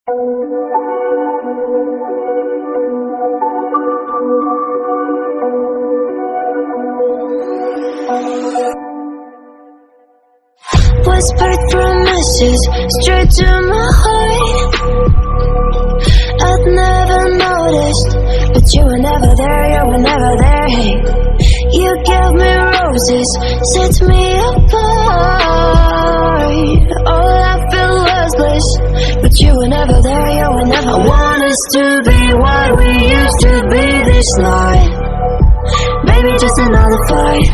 Whispered promises straight to my heart. I'd never noticed, but you were never there, you were never there. Hey, you gave me roses, set me apart. All I felt was bliss, but you were never there, you were never. I want us to be what we used to be this night. Maybe just another fight,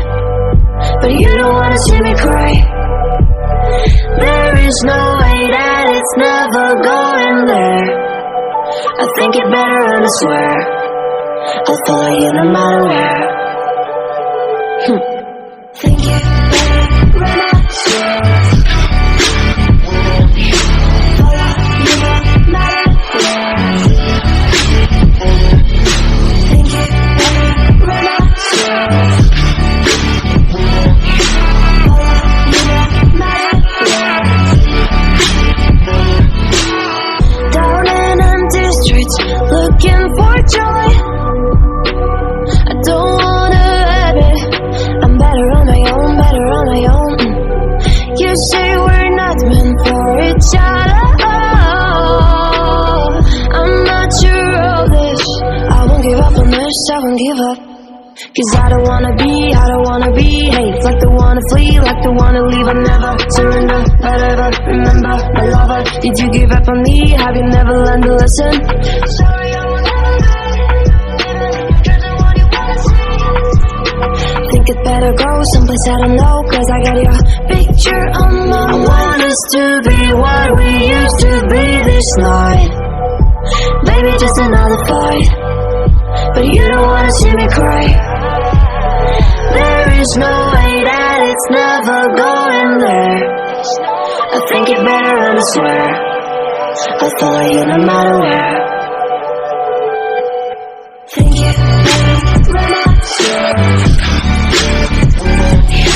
but you don't wanna see me cry. There is no way that it's never going there. I think it better and I swear I'll follow you no matter where. Think it better when I swear follow you no matter where. Think it better when I swear follow you no matter where. Down in empty streets, looking for joy. I don't wanna have it. I'm better on my own, better on my own. You say we're not meant for each other. I'm not sure of this. I won't give up on this, I won't give up. Cause I don't wanna be hate. Like the one to flee, like the one to leave. I never surrender, but ever remember my lover. Did you give up on me? Have you never learned to listen? Sorry, I will never be what you wanna see. Think it better go someplace I don't know. Cause I got your picture on my wall. I want us to be what we used to be this night. Maybe just another fight, but you don't wanna see me cry. There is no way that it's never going there. I think it better and I swear I'll follow you no matter where. Think it better when I swear follow you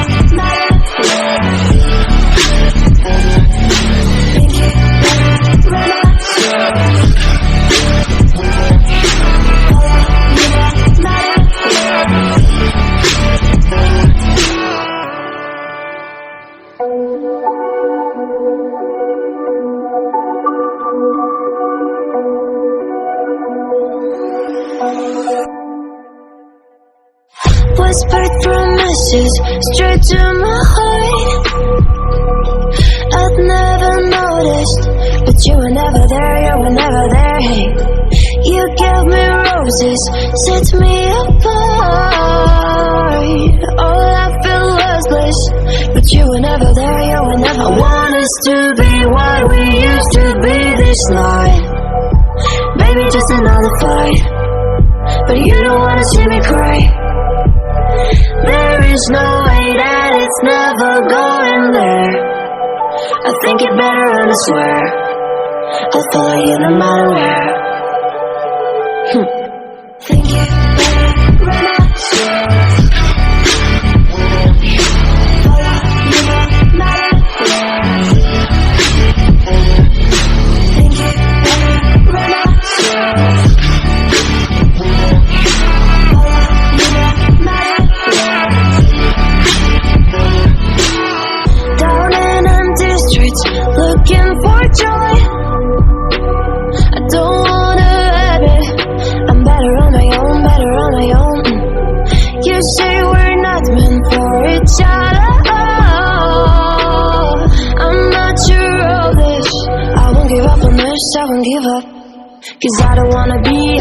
no matter where. Think it better when I swear follow you no matter where. Whispered promises straight to my heart. I'd never noticed, but you were never there, you were never there. Hey, you gave me roses, set me apart. All I felt was bliss, but you were never there, you were never. I want us to be what we used to be this night. Maybe just another fight, but you don't wanna see me cry. There is no way that it's never going there. I think it better and I swear I'll follow you no matter where. Think it better when I swear follow you no matter where. Think it better when I swear follow you no matter where. Down in empty streets, looking for joy. I don't wanna have it. I'm better on my own, better on my own. You say we're not meant for each other. I'm not sure of this. I won't give up on this, I won't give up. Cause I don't wanna be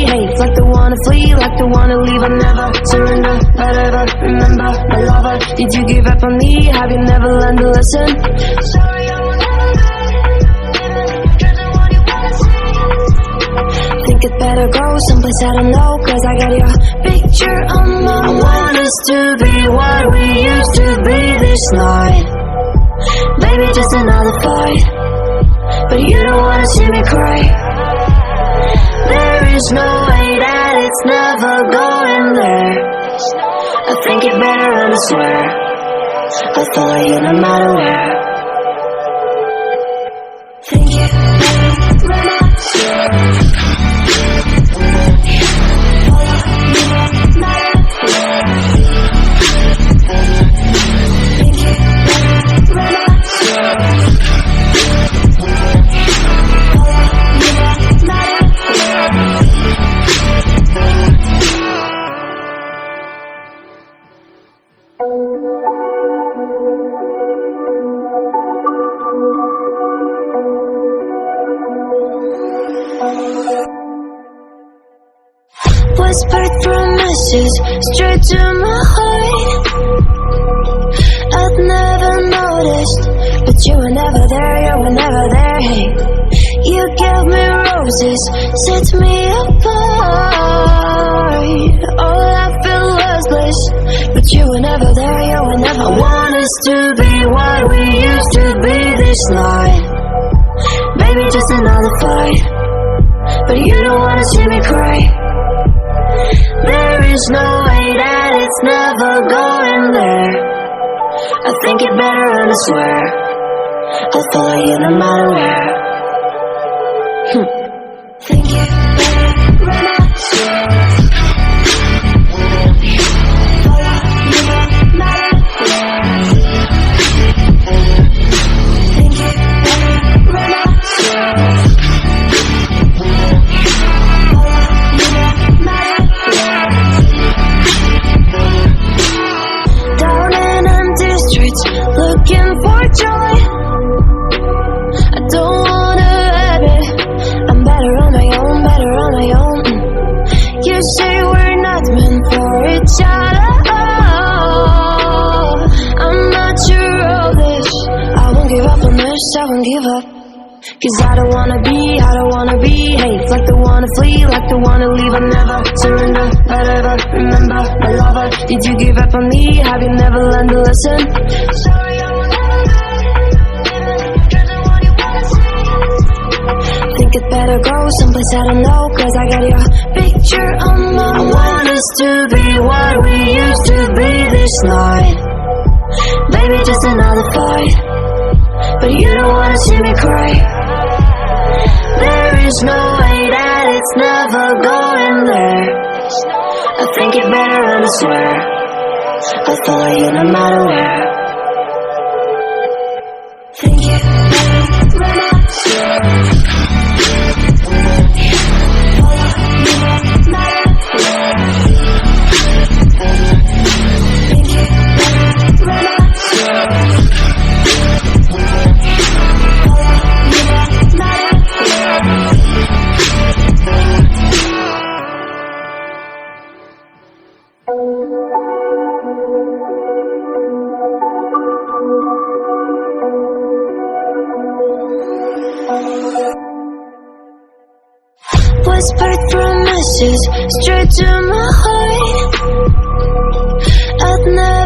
hate. Like the one to flee, like the one to leave. I never surrender, but ever remember my lover. Did you give up on me? Have you never learned to listen? Sorry, I will never be what you wanna see. Think it better go someplace I don't know. Cause I got your picture on my wall. I want us to be what we used to be this night. Maybe just another fight, but you don't wanna see me cry. There is no way that it's never going there. I think it better and I swear I'll follow you no matter where. Whispered promises straight to my heart. I'd never noticed, but you were never there, you were never there. Hey, you gave me roses, set me apart. All I feel was bliss, but you were never there, you were never. I want us to be what we used to be this night. Baby, just another fight, but you don't wanna see me cry. There is no way that it's never going there. I think it better and I swear I'll follow you no matter where. Think it better when I swear follow you no matter where. Think it better when I swear follow you no matter where. Down in empty streets, looking for joy. I don't wanna admit I'm better on my own, better on my own. You say we're not meant for each other. I'm not sure of this. I won't give up on this, I won't give up. Cause I don't wanna be, hey, like the wanna flee, like the wanna leave. I never surrender, but ever remember my lover. Did you give up on me? Have you never learned to listen? Sorry, I will never lie, even if your dreams are what you wanna see. Think it better go someplace I don't know, cause I got your picture on my mind. I want us to be what we used to be this night. Baby, just another fight, but you don't wanna see me cry. There is no way that it's never going there. I think it better and I swear I'll follow you no matter where. Think it better when I swear follow you no matter where. Think it better when I swear follow you no matter where. Whispered promises straight to my heart. I'd never